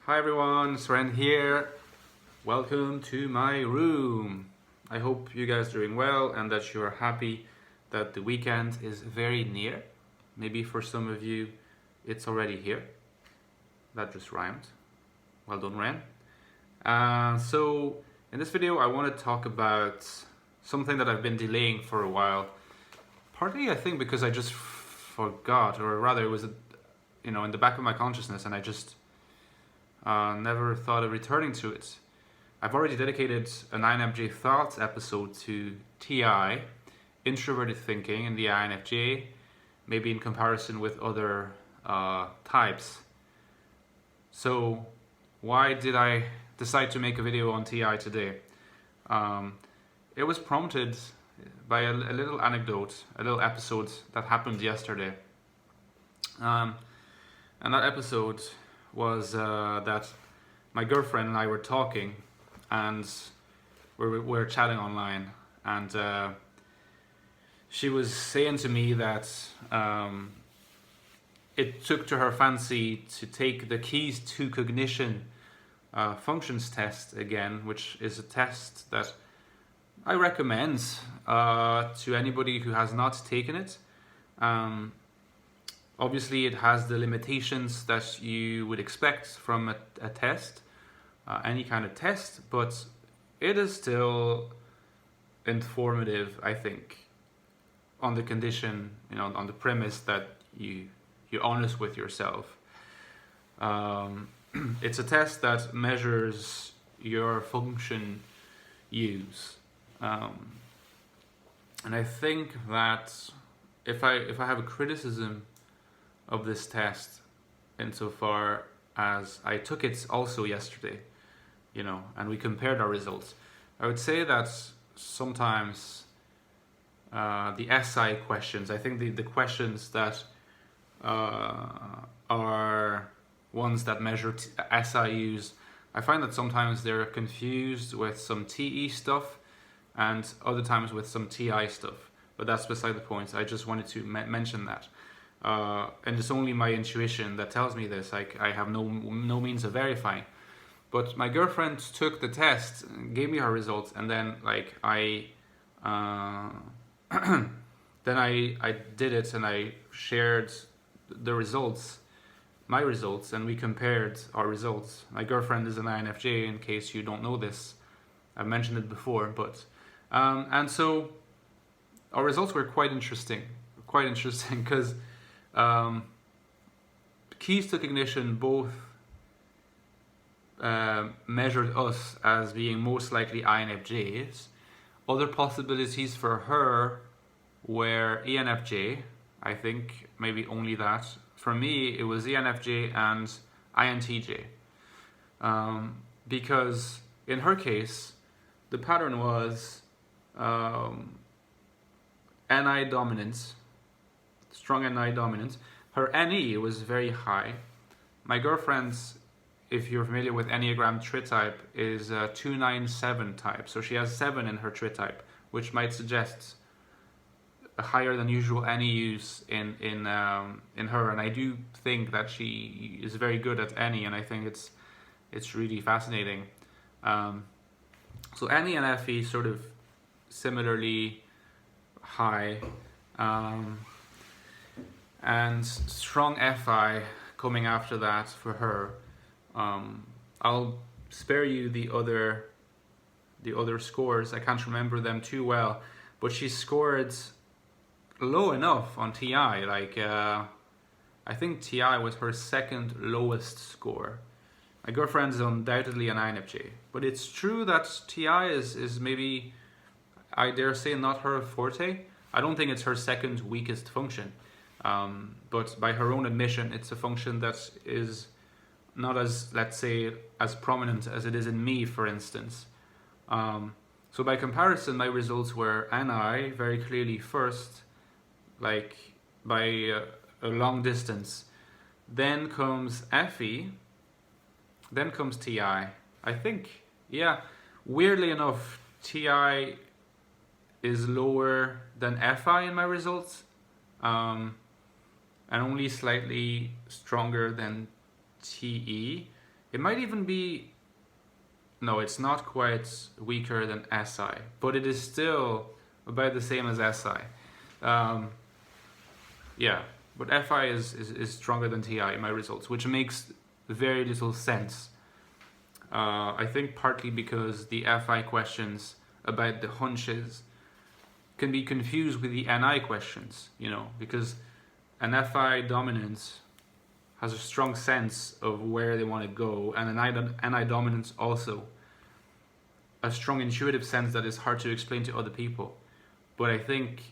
Hi everyone, Sren here. Welcome to my room. I hope you guys are doing well and that you're happy that the weekend is very near. Maybe for some of you it's already here. That just rhymed. Well done, Ren. So in this video I want to talk about something that I've been delaying for a while. Partly I think because I just forgot, or rather it was in the back of my consciousness, and I just never thought of returning to it. I've already dedicated an INFJ Thoughts episode to TI, Introverted thinking in the INFJ, maybe in comparison with other types. So why did I decide to make a video on TI today? It was prompted by a little anecdote, a little episode that happened yesterday. And that episode was that my girlfriend and I were talking, and we were chatting online, and she was saying to me that it took to her fancy to take the keys to cognition functions test again, which is a test that I recommend to anybody who has not taken it. Obviously, it has the limitations that you would expect from a test, any kind of test, but it is still informative, I think, on the condition, on the premise that you're honest with yourself. It's a test that measures your function use, and I think that if I have a criticism of this test, insofar as I took it also yesterday, and we compared our results, I would say that sometimes the SI questions, I think the questions that are ones that measure SIUs, I find that sometimes they're confused with some TE stuff and other times with some TI stuff, but that's beside the point. I just wanted to mention that. And it's only my intuition that tells me this. I have no means of verifying. But my girlfriend took the test, gave me her results, and then I did it, and I shared the results, my results, and we compared our results. My girlfriend is an INFJ, in case you don't know this. I've mentioned it before, but and so our results were quite interesting because keys to cognition both measured us as being most likely INFJs. Other possibilities for her were ENFJ, I think, maybe only that. For me, it was ENFJ and INTJ. Because in her case, the pattern was NI dominance, strong NI dominance. Her NE was very high. My girlfriend's, if you're familiar with Enneagram trait type, is a 297 type. So she has 7 in her trait type, which might suggest a higher than usual NE use in her. And I do think that she is very good at NE, and I think it's really fascinating. So NE and FE sort of similarly high. And strong FI coming after that for her. I'll spare you the other scores. I can't remember them too well, but she scored low enough on TI. I think TI was her second lowest score. My girlfriend is undoubtedly an INFJ, but it's true that TI is maybe, I dare say, not her forte. I don't think it's her second weakest function. But by her own admission, it's a function that is not as, let's say, as prominent as it is in me, for instance. So by comparison, my results were NI very clearly first, like by a long distance. Then comes FE, then comes TI. I think, yeah, weirdly enough, TI is lower than FI in my results. And only slightly stronger than TE. It might even be, no, it's not quite weaker than SI, but it is still about the same as SI. Yeah, but FI is stronger than TI in my results, which makes very little sense. I think partly because the FI questions about the hunches can be confused with the NI questions, because an FI dominance has a strong sense of where they want to go, and an NI dominance also a strong intuitive sense that is hard to explain to other people. But I think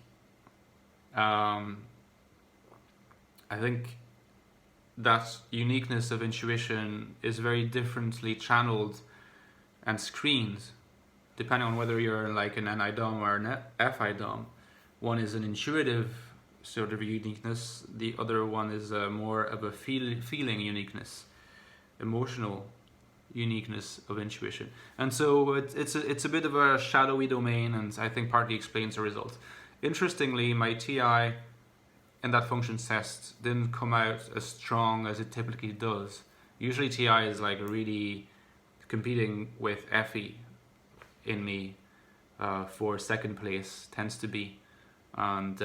that uniqueness of intuition is very differently channeled and screened depending on whether you're like an NI dom or an FI dom. One is an intuitive sort of uniqueness, the other one is more of a feeling uniqueness, emotional uniqueness of intuition. And so it's a bit of a shadowy domain, and I think partly explains the result. Interestingly, my TI in that functions test didn't come out as strong as it typically does. Usually TI is like really competing with FE in me for second place, tends to be. And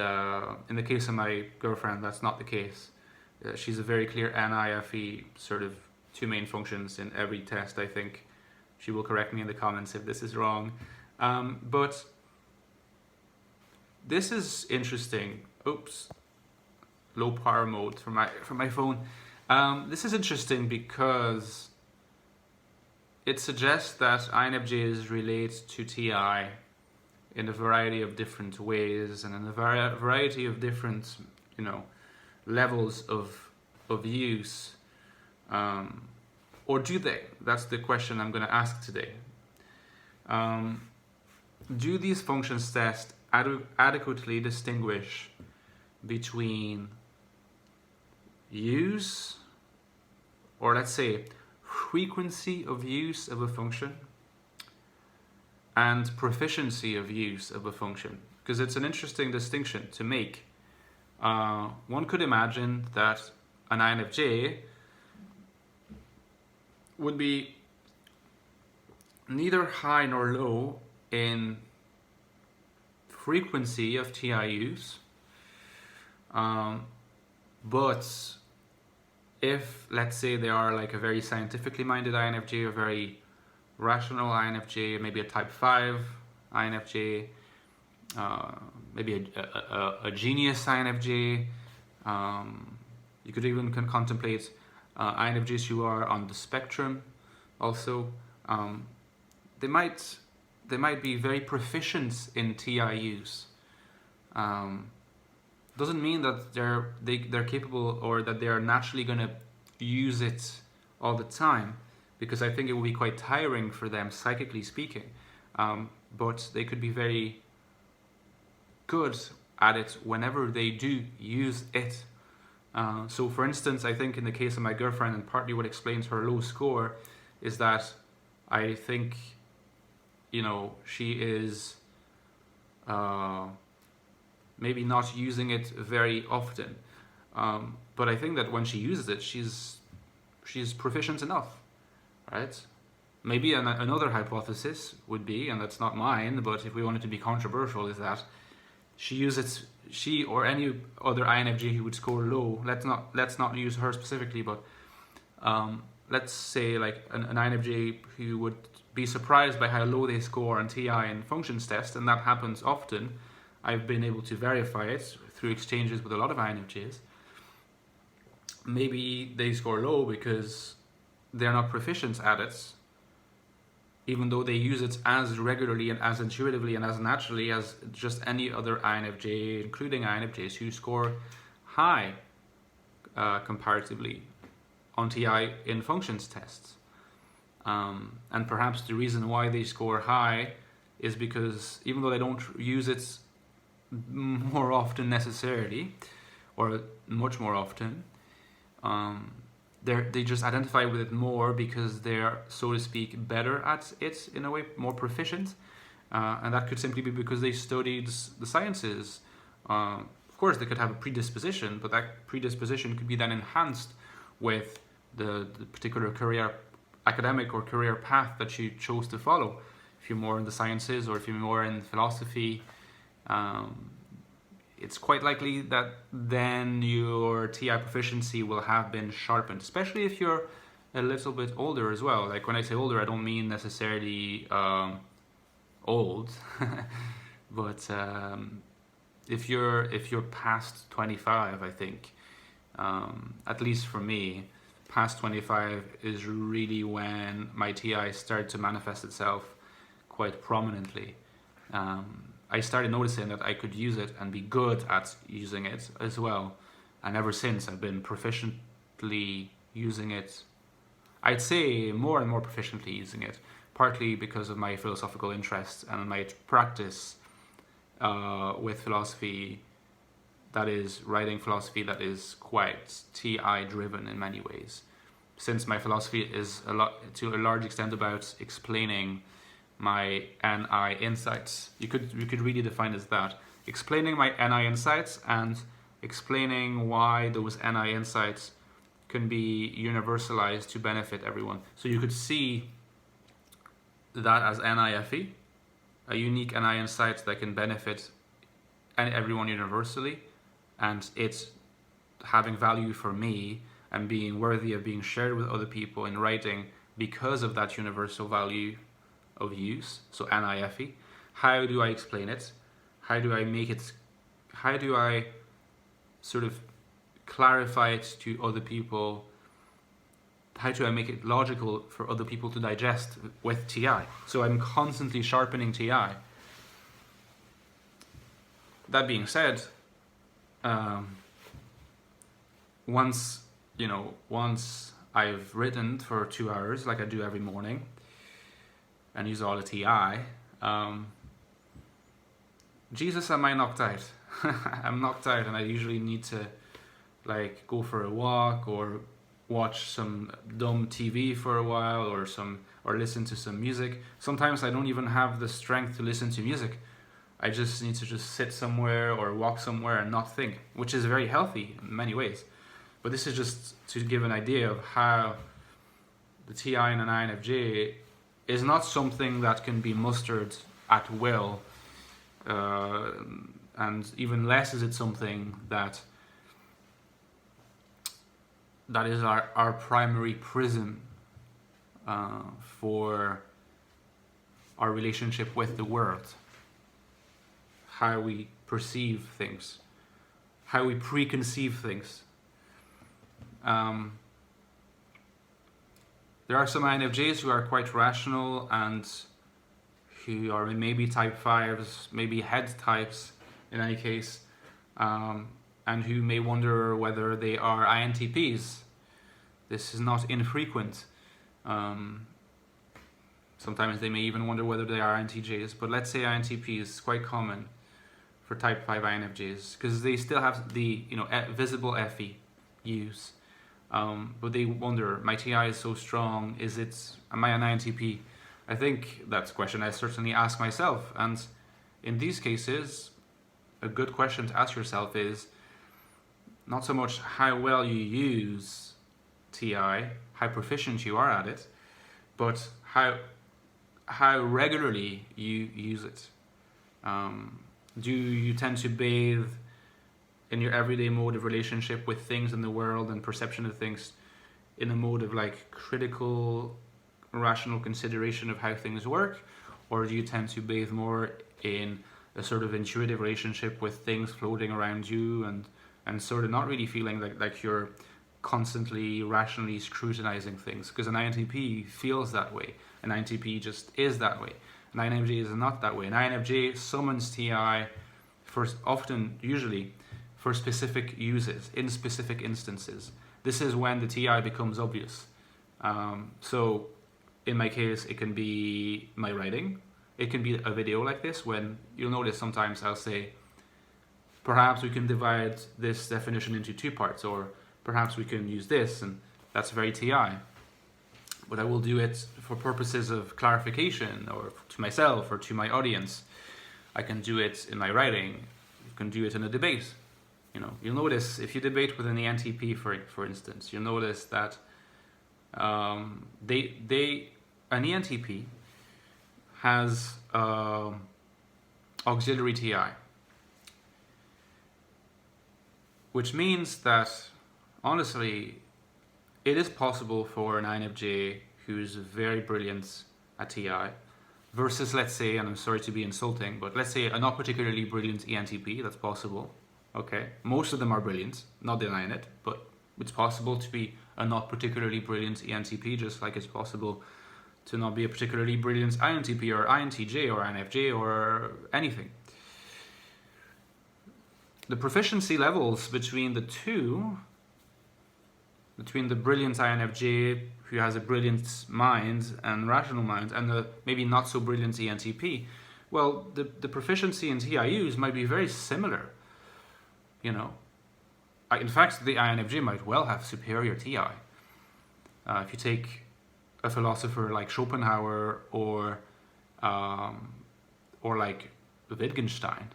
in the case of my girlfriend, that's not the case. She's a very clear NI-FE sort of two main functions in every test, I think. She will correct me in the comments if this is wrong. But this is interesting. Oops. Low power mode for my phone. This is interesting because it suggests that INFJs relate to TI in a variety of different ways and in a variety of different, levels of use. Or do they? That's the question I'm going to ask today. Do these functions tests adequately distinguish between use, or let's say frequency of use of a function, and proficiency of use of a function? Because it's an interesting distinction to make. One could imagine that an INFJ would be neither high nor low in frequency of TI use, but if, let's say, they are like a very scientifically minded INFJ, a very rational INFJ, maybe a type 5 INFJ, maybe a genius INFJ, you could even contemplate INFJs who are on the spectrum also. They might be very proficient in TI use. Doesn't mean that they're capable or that they are naturally going to use it all the time, because I think it will be quite tiring for them, psychically speaking. But they could be very good at it whenever they do use it. So for instance, I think in the case of my girlfriend, and partly what explains her low score is that I think, she is maybe not using it very often. But I think that when she uses it, she's proficient enough, right? Maybe another hypothesis would be, and that's not mine, but if we wanted to be controversial, is that she or any other INFJ who would score low, let's not use her specifically, but let's say like an INFJ who would be surprised by how low they score on TI and functions test, and that happens often. I've been able to verify it through exchanges with a lot of INFJs. Maybe they score low because they're not proficient at it, even though they use it as regularly and as intuitively and as naturally as just any other INFJ, including INFJs who score high comparatively on TI in functions tests. And perhaps the reason why they score high is because even though they don't use it more often necessarily, or much more often, they just identify with it more because they're, so to speak, better at it in a way, more proficient. And that could simply be because they studied the sciences. Of course, they could have a predisposition, but that predisposition could be then enhanced with the particular career academic or career path that you chose to follow. If you're more in the sciences or if you're more in philosophy, it's quite likely that then your TI proficiency will have been sharpened, especially if you're a little bit older as well. Like when I say older, I don't mean necessarily old, but if you're past 25, I think, at least for me, past 25 is really when my TI started to manifest itself quite prominently. I started noticing that I could use it and be good at using it as well, and ever since I've been proficiently using it. I'd say more and more proficiently using it, partly because of my philosophical interests and my practice with philosophy, that is writing philosophy that is quite TI driven in many ways. Since my philosophy is to a large extent about explaining my NI insights. You could really define it as that. Explaining my NI insights and explaining why those NI insights can be universalized to benefit everyone. So you could see that as NIFE, a unique NI insight that can benefit everyone universally, and it's having value for me and being worthy of being shared with other people in writing because of that universal value of use. So NIFE. How do I explain it? How do I make it? How do I sort of clarify it to other people? How do I make it logical for other people to digest with TI? So I'm constantly sharpening TI. That being said, once I've written for 2 hours, like I do every morning, and use all the TI, Jesus, am I knocked out? I'm knocked out, and I usually need to like go for a walk or watch some dumb TV for a while, or listen to some music. Sometimes I don't even have the strength to listen to music. I just need to just sit somewhere or walk somewhere and not think, which is very healthy in many ways. But this is just to give an idea of how the TI and an INFJ is not something that can be mustered at will, and even less is it something that is our primary prism for our relationship with the world, how we perceive things, how we preconceive things. There are some INFJs who are quite rational and who are maybe type 5s, maybe head types in any case, and who may wonder whether they are INTPs. This is not infrequent. Sometimes they may even wonder whether they are INTJs, but let's say INTP is quite common for type 5 INFJs because they still have the visible FE use. But they wonder, my TI is so strong, am I an INTP? I think that's a question I certainly ask myself, and in these cases, a good question to ask yourself is not so much how well you use TI, how proficient you are at it, but how regularly you use it. Do you tend to bathe in your everyday mode of relationship with things in the world and perception of things in a mode of like critical, rational consideration of how things work? Or do you tend to bathe more in a sort of intuitive relationship with things floating around you and sort of not really feeling like you're constantly rationally scrutinizing things? Because an INTP feels that way. An INTP just is that way. An INFJ is not that way. An INFJ summons TI usually for specific uses, in specific instances. This is when the TI becomes obvious. So in my case, it can be my writing. It can be a video like this, when you'll notice sometimes I'll say, perhaps we can divide this definition into 2 parts, or perhaps we can use this, and that's very TI. But I will do it for purposes of clarification, or to myself, or to my audience. I can do it in my writing. You can do it in a debate. You'll notice if you debate with an ENTP, for instance, you'll notice that An ENTP has auxiliary TI, which means that honestly, it is possible for an INFJ who's very brilliant at TI versus, let's say, and I'm sorry to be insulting, but let's say a not particularly brilliant ENTP. That's possible. Okay, most of them are brilliant, not denying it, but it's possible to be a not particularly brilliant ENTP, just like it's possible to not be a particularly brilliant INTP or INTJ or INFJ or anything. The proficiency levels between the two, between the brilliant INFJ who has a brilliant mind and rational mind and the maybe not so brilliant ENTP, well, the proficiency in TIUs might be very similar. You know, in fact, the INFJ might well have superior TI. If you take a philosopher like Schopenhauer or like Wittgenstein,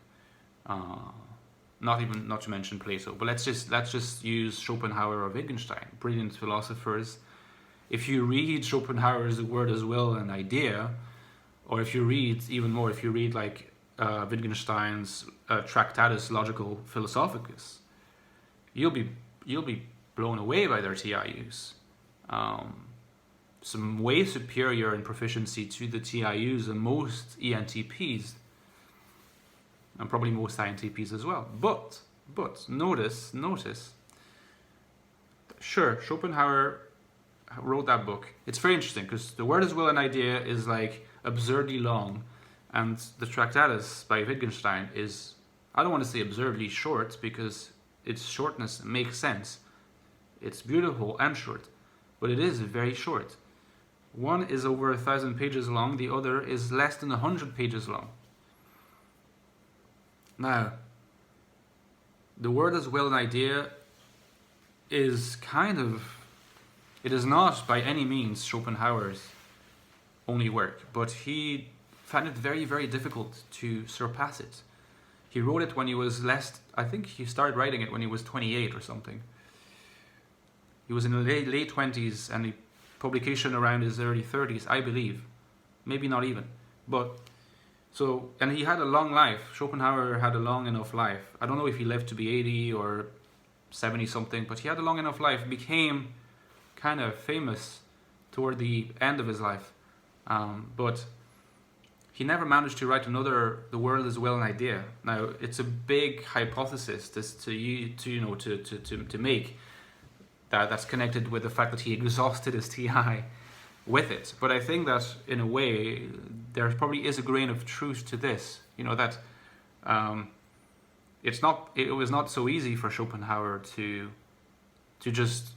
not to mention Plato, but let's just use Schopenhauer or Wittgenstein, brilliant philosophers. If you read Schopenhauer's The Word as Will and Idea, or if you read even more, if you read like Wittgenstein's Tractatus Logico Philosophicus, you'll be blown away by their TIUs. Some way superior in proficiency to the TIUs than most ENTPs, and probably most INTPs as well. But notice, sure, Schopenhauer wrote that book. It's very interesting because The Word as Will and Idea is like absurdly long, and the Tractatus by Wittgenstein is, I don't want to say absurdly short because its shortness makes sense. It's beautiful and short, but it is very short. One is over 1,000 pages long, the other is less than 100 pages long. Now, The Word as Will and Idea is it is not by any means Schopenhauer's only work, but he found it very, very difficult to surpass it. He wrote it when he was I think he started writing it when he was 28 or something. He was in the late 20s and the publication around his early 30s, I believe. Maybe not even. And he had a long life. Schopenhauer had a long enough life. I don't know if he lived to be 80 or 70 something, but he had a long enough life, became kind of famous toward the end of his life. But he never managed to write another The World as Well an Idea. Now, it's a big hypothesis to make that's connected with the fact that he exhausted his TI with it. But I think that in a way there probably is a grain of truth to this. You know that it was not so easy for Schopenhauer to just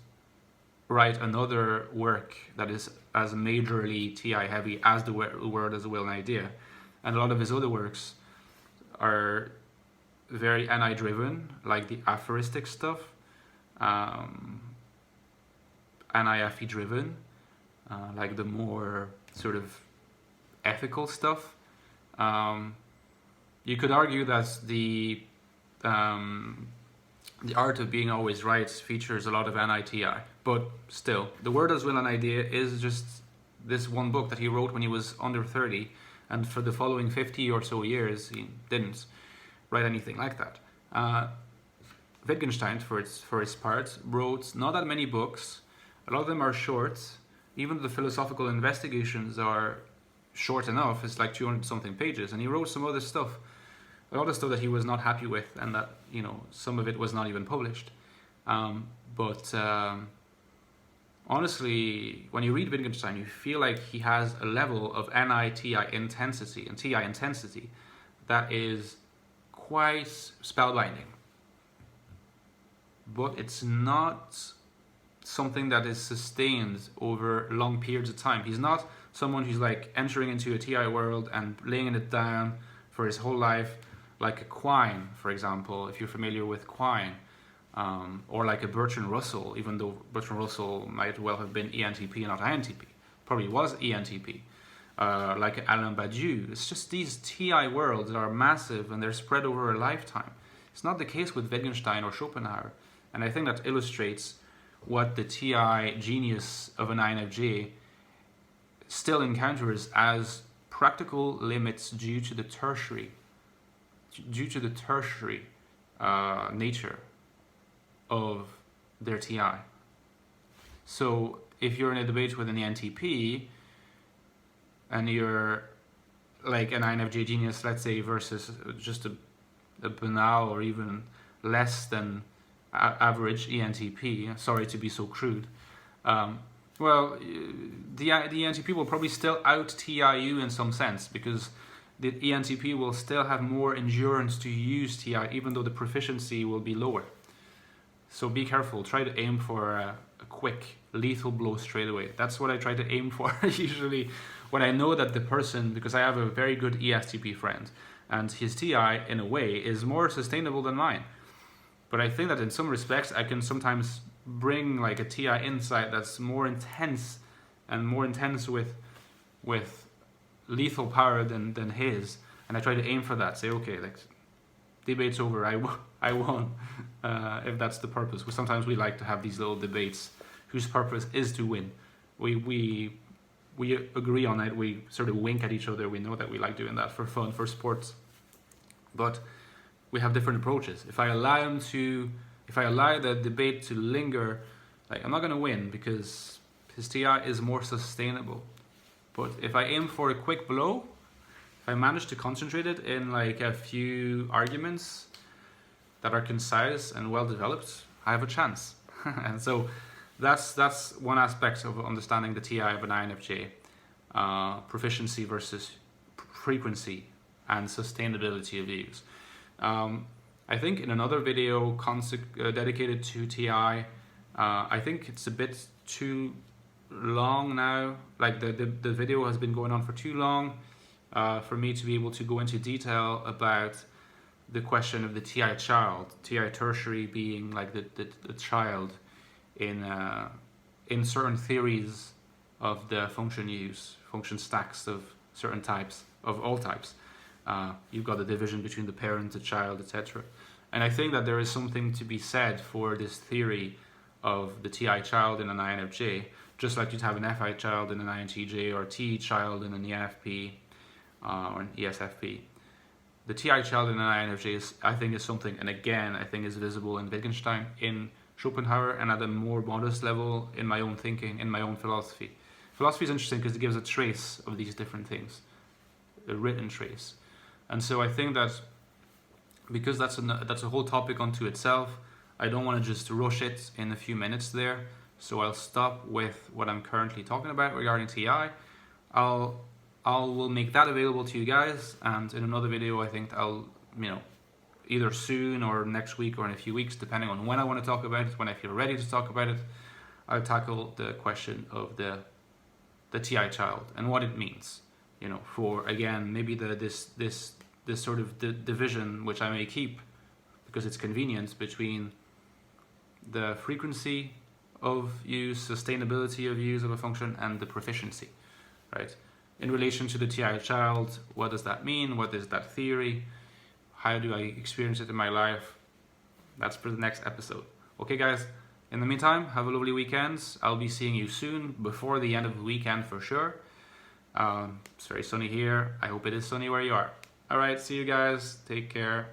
write another work that is as majorly TI heavy as The Word as Will and Idea. And a lot of his other works are very NI driven, like the aphoristic stuff, NIFE driven, like the more sort of ethical stuff. You could argue that the art of being always right features a lot of NITI, but still, The Word as Will and Idea is just this one book that he wrote when he was under 30, and for the following 50 or so years he didn't write anything like that. Wittgenstein, for his part, wrote not that many books. A lot of them are short. Even the philosophical investigations are short enough. It's like 200 something pages, and he wrote some other stuff, a lot of stuff that he was not happy with, and that, you know, some of it was not even published. But honestly, when you read Wittgenstein, you feel like he has a level of NITI intensity and TI intensity that is quite spellbinding. But it's not something that is sustained over long periods of time. He's not someone who's like entering into a TI world and laying it down for his whole life, like a Quine, for example, if you're familiar with Quine, or like a Bertrand Russell, even though Bertrand Russell might well have been ENTP, not INTP, probably was ENTP, like Alain Badiou. It's just these TI worlds are massive and they're spread over a lifetime. It's not the case with Wittgenstein or Schopenhauer, and I think that illustrates what the TI genius of an INFJ still encounters as practical limits due to the tertiary nature of their TI. So if you're in a debate with an ENTP and you're like an INFJ genius, let's say, versus just a banal or even less than average ENTP, sorry to be so crude, well, the ENTP will probably still out-TI you in some sense, because the ENTP will still have more endurance to use TI, even though the proficiency will be lower. So be careful. Try to aim for a quick, lethal blow straight away. That's what I try to aim for usually when I know that the person, because I have a very good ESTP friend, and his TI, in a way, is more sustainable than mine. But I think that in some respects, I can sometimes bring like a TI insight that's more intense with lethal power than his, and I try to aim for that. Say, okay, like, debate's over, I won, if that's the purpose. Because sometimes we like to have these little debates whose purpose is to win. We agree on it. We sort of wink at each other. We know that we like doing that for fun, for sports. But we have different approaches. If I allow the debate to linger, like, I'm not going to win because his TI is more sustainable. But if I aim for a quick blow, if I manage to concentrate it in like a few arguments that are concise and well developed, I have a chance. And so that's one aspect of understanding the TI of an INFJ: proficiency versus frequency and sustainability of views. I think in another video dedicated to TI, I think it's a bit too long now. Like the video has been going on for too long for me to be able to go into detail about the question of the TI child, TI tertiary being like the child in certain theories of the function use, function stacks of certain types, of all types. You've got the division between the parent, the child, etc. And I think that there is something to be said for this theory of the TI child in an INFJ, just like you'd have an FI child in an INTJ, or a T child in an ENFP or an ESFP. The TI child in an INFJ I think is something, and again, I think is visible in Wittgenstein, in Schopenhauer, and at a more modest level in my own thinking, in my own philosophy. Philosophy is interesting because it gives a trace of these different things, a written trace. And so I think that because that's a whole topic unto itself, I don't want to just rush it in a few minutes there. So I'll stop with what I'm currently talking about regarding TI. Will make that available to you guys, and in another video I think I'll, either soon or next week or in a few weeks, depending on when I want to talk about it, when I feel ready to talk about it, I'll tackle the question of the TI child and what it means. For, again, maybe this sort of division, which I may keep because it's convenient, between the frequency of use, sustainability of use of a function, and the proficiency, right? In relation to the TI child, what does that mean? What is that theory? How do I experience it in my life? That's for the next episode. Okay, guys, in the meantime, have a lovely weekend. I'll be seeing you soon, before the end of the weekend for sure. It's very sunny here. I hope it is sunny where you are. All right, see you guys. Take care.